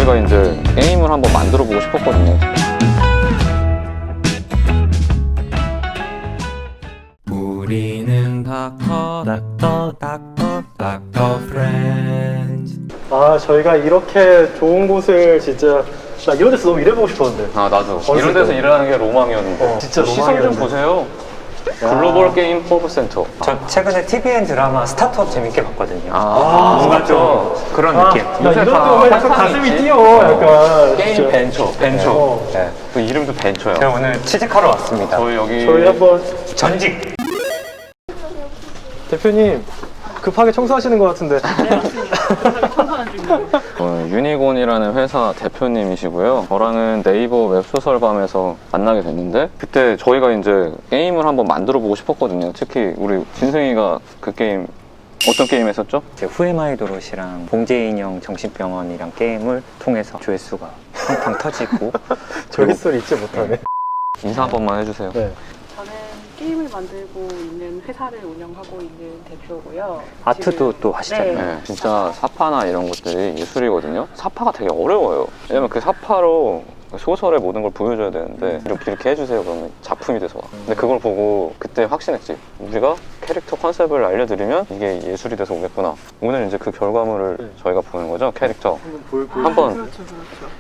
저희가 이제 게임을 한번 만들어 보고 싶었거든요. 우리는 닥터 프렌즈. 아, 저희가 이렇게 좋은 곳을 진짜 나 이런 데서 너무 일해보고 싶었는데. 아, 나도 어렸을 이런 데서 때. 일하는 게 로망이었는데. 진짜 시설 좀 로망이었는데. 보세요. 글로벌 게임 허브 센터. 저 최근에 TVN 드라마 스타트업 재밌게 봤거든요. 뭔가 좀 그런 아, 느낌. 나 요새 이런 데 다 오면 약간 환상이 가슴이 있지? 뛰어, 약간. 게임 진짜. 벤처. 어. 네. 그 이름도 벤처야. 제가 오늘 취직하러 왔습니다. 저희 여기 저희 한번 전직. 대표님 급하게 청소하시는 것 같은데. 유니곤이라는 회사 대표님이시고요. 저랑은 네이버 웹소설밤에서 만나게 됐는데 그때 저희가 이제 게임을 한번 만들어 보고 싶었거든요. 특히 우리 진승이가 그 게임 어떤 게임 했었죠? 이제 후에마이도롯이랑 봉제인형 정신병원이랑 게임을 통해서 조회수가 팡팡 터지고 저기 소리 잊지 못하네. 인사 한 번만 해주세요. 네. 저는 게임을 만들고 있는 회사를 운영하고 있는 대표고요. 아트도 지금- 또 하시잖아요. 네, 진짜 사파나 이런 것들이 예술이거든요. 사파가 되게 어려워요. 왜냐면 그 사파로 소설의 모든 걸 보여줘야 되는데 이렇게 해주세요 그러면 작품이 돼서 와. 근데 그걸 보고 그때 확신했지. 우리가 캐릭터 컨셉을 알려드리면 이게 예술이 돼서 오겠구나. 오늘 이제 그 결과물을 네. 저희가 보는 거죠. 캐릭터. 한번 한번 그렇죠, 그렇죠.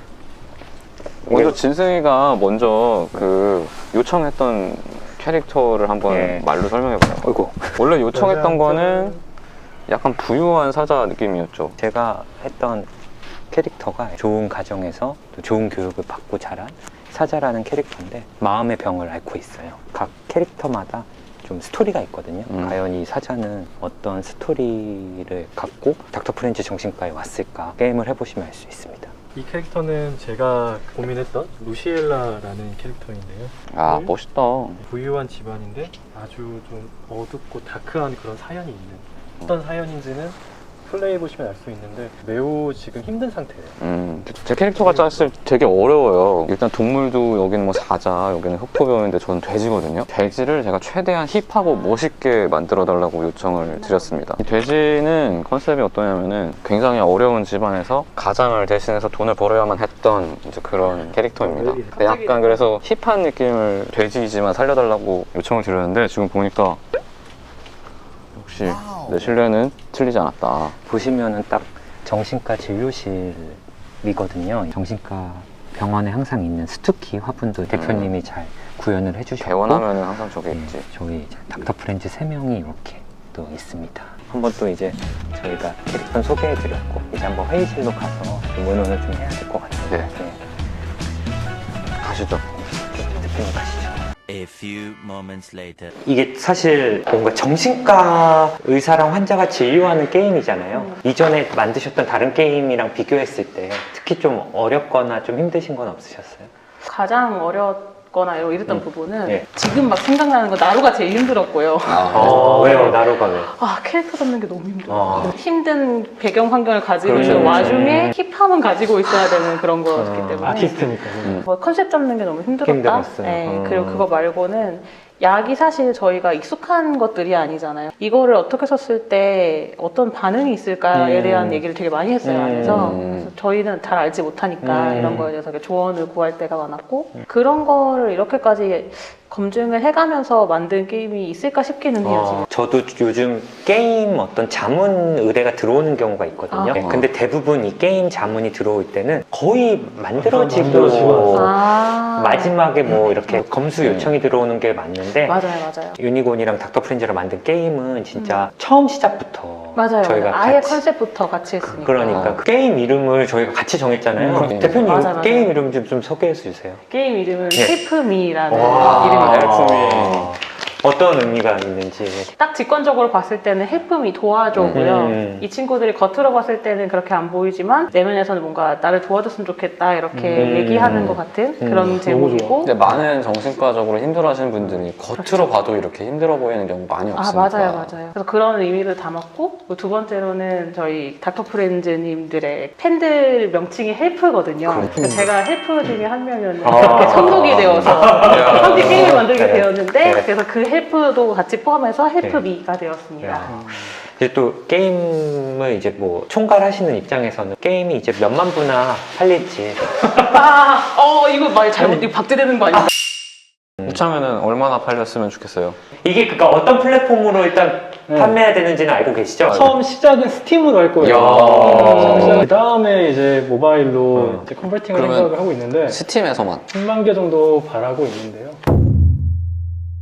먼저 진승이가 먼저 그 요청했던 캐릭터를 한번 예. 말로 설명해봐요. 어이구. 원래 요청했던 거는 약간 부유한 사자 느낌이었죠. 제가 했던 캐릭터가 좋은 가정에서 또 좋은 교육을 받고 자란 사자라는 캐릭터인데 마음의 병을 앓고 있어요. 각 캐릭터마다 좀 스토리가 있거든요. 과연 이 사자는 어떤 스토리를 갖고 닥터 프렌즈 정신과에 왔을까 게임을 해보시면 알 수 있습니다. 이 캐릭터는 제가 고민했던 루시엘라라는 캐릭터인데요. 아 멋있다. 부유한 집안인데 아주 좀 어둡고 다크한 그런 사연이 있는 어떤 사연인지는 플레이해 보시면 알 수 있는데 매우 지금 힘든 상태예요. 제 캐릭터가 짰을 때 되게 어려워요. 일단 동물도 여기는 뭐 사자, 여기는 흑포병인데 저는 돼지거든요. 돼지를 제가 최대한 힙하고 멋있게 만들어 달라고 요청을 드렸습니다. 이 돼지는 컨셉이 어떠냐면은 굉장히 어려운 집안에서 가장을 대신해서 돈을 벌어야만 했던 이제 그런 캐릭터입니다. 근데 약간 그래서 힙한 느낌을 돼지이지만 살려달라고 요청을 드렸는데 지금 보니까 역시 내 신뢰는 틀리지 않았다. 보시면은 딱 정신과 진료실이거든요. 정신과 병원에 항상 있는 스투키 화분도 대표님이 잘 구현을 해주셨고 개원하면 항상 저게 예, 있지. 저희 이제 닥터 프렌즈 3명이 이렇게 또 있습니다. 한번 또 이제 저희가 캐릭터 소개해드렸고 이제 한번 회의실로 가서 좀 의논을 좀 해야 될 것 같아요. 네. 가시죠. 대표님 가시죠. A few moments later. 이게 사실 뭔가 정신과 의사랑 환자가 진료하는 게임이잖아요. 이전에 만드셨던 다른 게임이랑 비교했을 때 특히 좀 어렵거나 좀 힘드신 건 없으셨어요? 가장 어렵거나 이랬던 부분은 예. 지금 막 생각나는 거 나루가 제일 힘들었고요. 왜요? 나루가 왜? 아, 캐릭터 잡는 게 너무 힘들어요. 어. 힘든 배경 환경을 가지고 그렇죠, 있는 그렇죠. 와중에 힙함은 가지고 있어야 되는 그런 거였기 때문에 아티스트니까. 뭐 컨셉 잡는 게 너무 힘들었다. 힘들었어요. 네, 그리고 그거 말고는 약이 사실 저희가 익숙한 것들이 아니잖아요. 이거를 어떻게 썼을 때 어떤 반응이 있을까에 대한 얘기를 되게 많이 했어요, 안에서. 그래서 저희는 잘 알지 못하니까 이런 거에 대해서 조언을 구할 때가 많았고 그런 거를 이렇게까지 검증을 해가면서 만든 게임이 있을까 싶기는 해요, 지금. 저도 요즘 게임 어떤 자문 의뢰가 들어오는 경우가 있거든요. 아. 네, 근데 대부분 이 게임 자문이 들어올 때는 거의 만들어지고 만들어지고 아. 마지막에 뭐 이렇게 검수 요청이 들어오는 게 맞는데 맞아요, 맞아요. 유니곤이랑 닥터 프렌즈랑 만든 게임은 진짜 처음 시작부터 맞아요. 저희가 아예 같이 컨셉부터 같이 했으니까. 그러니까 그 게임 이름을 저희가 같이 정했잖아요. 대표님 맞아요. 게임 이름 좀 소개해 주세요. 게임 이름은 예. 헬프미라는 와, 이름입니다. 어떤 의미가 있는지. 딱 직관적으로 봤을 때는 헬프미 도와줘고요. 음. 이 친구들이 겉으로 봤을 때는 그렇게 안 보이지만 내면에서는 뭔가 나를 도와줬으면 좋겠다 이렇게 얘기하는 것 같은 그런 제목이고. 근데 많은 정신과적으로 힘들어하시는 분들이 겉으로 봐도 이렇게 힘들어 보이는 경우 많이 아, 없으니까. 맞아요. 그래서 그런 의미를 담았고, 두 번째로는 저희 닥터 프렌즈님들의 팬들 명칭이 헬프거든요. 그래서 제가 헬프 중에 한 명이었는데, 이렇게 선독이 되어서 함께 게임을 만들게 네. 되었는데, 네. 그래서 그 헬프도 같이 포함해서 헬프미가 되었습니다. 이제 또 게임을 이제 뭐 총괄하시는 입장에서는 게임이 이제 몇만 부나 팔릴지 이거 말 잘못 이거 박제되는 거 아니야? 우창현은 얼마나 팔렸으면 좋겠어요? 이게 그러니까 어떤 플랫폼으로 일단 판매해야 되는지는 알고 계시죠? 처음 시작은 스팀으로 할 거예요. 그 다음에 이제 모바일로 이제 컨버팅을 그러면 생각을 하고 있는데 스팀에서만 10만 개 정도 바라고 있는데요.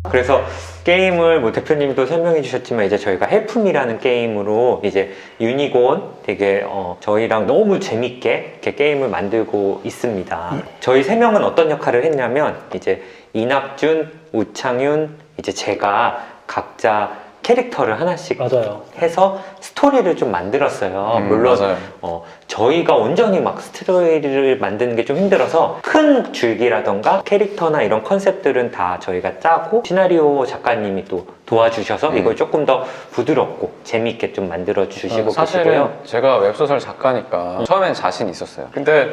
그래서 게임을 뭐 대표님도 설명해 주셨지만 이제 저희가 헬프미라는 게임으로 이제 유니곤 되게 저희랑 너무 재밌게 이렇게 게임을 만들고 있습니다. 저희 세 명은 어떤 역할을 했냐면 이제 이낙준, 우창윤, 이제 제가 각자 캐릭터를 하나씩 맞아요. 해서 스토리를 좀 만들었어요. 물론 맞아요. 저희가 온전히 막 스토리를 만드는 게 좀 힘들어서 큰 줄기라던가 캐릭터나 이런 컨셉들은 다 저희가 짜고 시나리오 작가님이 또 도와주셔서 이걸 조금 더 부드럽고 재미있게 좀 만들어 주시고 사실은 계시고요. 제가 웹소설 작가니까 처음엔 자신 있었어요. 근데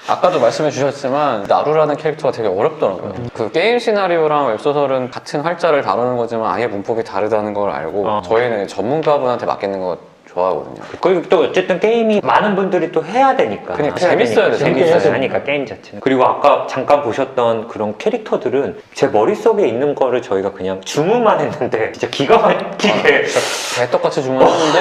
아까도 말씀해 주셨지만 나루라는 캐릭터가 되게 어렵더라고요. 그 게임 시나리오랑 웹소설은 같은 활자를 다루는 거지만 아예 문법이 다르다는 걸 알고 저희는 전문가분한테 맡기는 거 좋아하거든요. 그리고 또 어쨌든 게임이 많은 분들이 또 해야 되니까 그러니까 재밌어야 돼요. 재밌어야 하니까 게임 자체는. 그리고 아까 잠깐 보셨던 그런 캐릭터들은 제 머릿속에 있는 거를 저희가 그냥 주문만 했는데 진짜 기가 막히게 개떡같이 주문했는데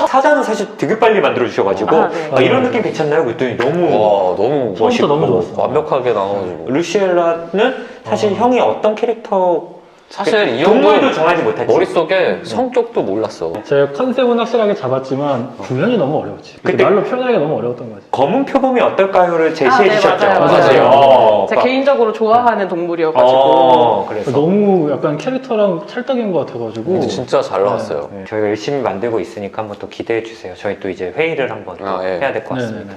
사전은 사실 되게 빨리 만들어 주셔가지고 네. 이런 느낌 괜찮나요? 그랬더니 너무 와 너무 처음부터 멋있고 너무 좋았어. 완벽하게 나와가지고 루시엘라는 사실 형이 어떤 캐릭터 사실 이 동물도 형도 정하지 못했지. 머릿속에 성격도 몰랐어. 제가 컨셉은 확실하게 잡았지만 구현이 너무 어려웠지. 그때- 말로 표현하기가 너무 어려웠던 거지. 검은 표범이 어떨까요를 제시해 네, 주셨죠. 맞아요. 제가 개인적으로 좋아하는 동물이어가지고 그래서 너무 약간 캐릭터랑 찰떡인 것 같아가지고. 근데 진짜 잘 나왔어요. 네. 저희가 열심히 만들고 있으니까 한번 또 기대해 주세요. 저희 또 이제 회의를 한번 또 아, 예. 해야 될 것 같습니다. 네네네.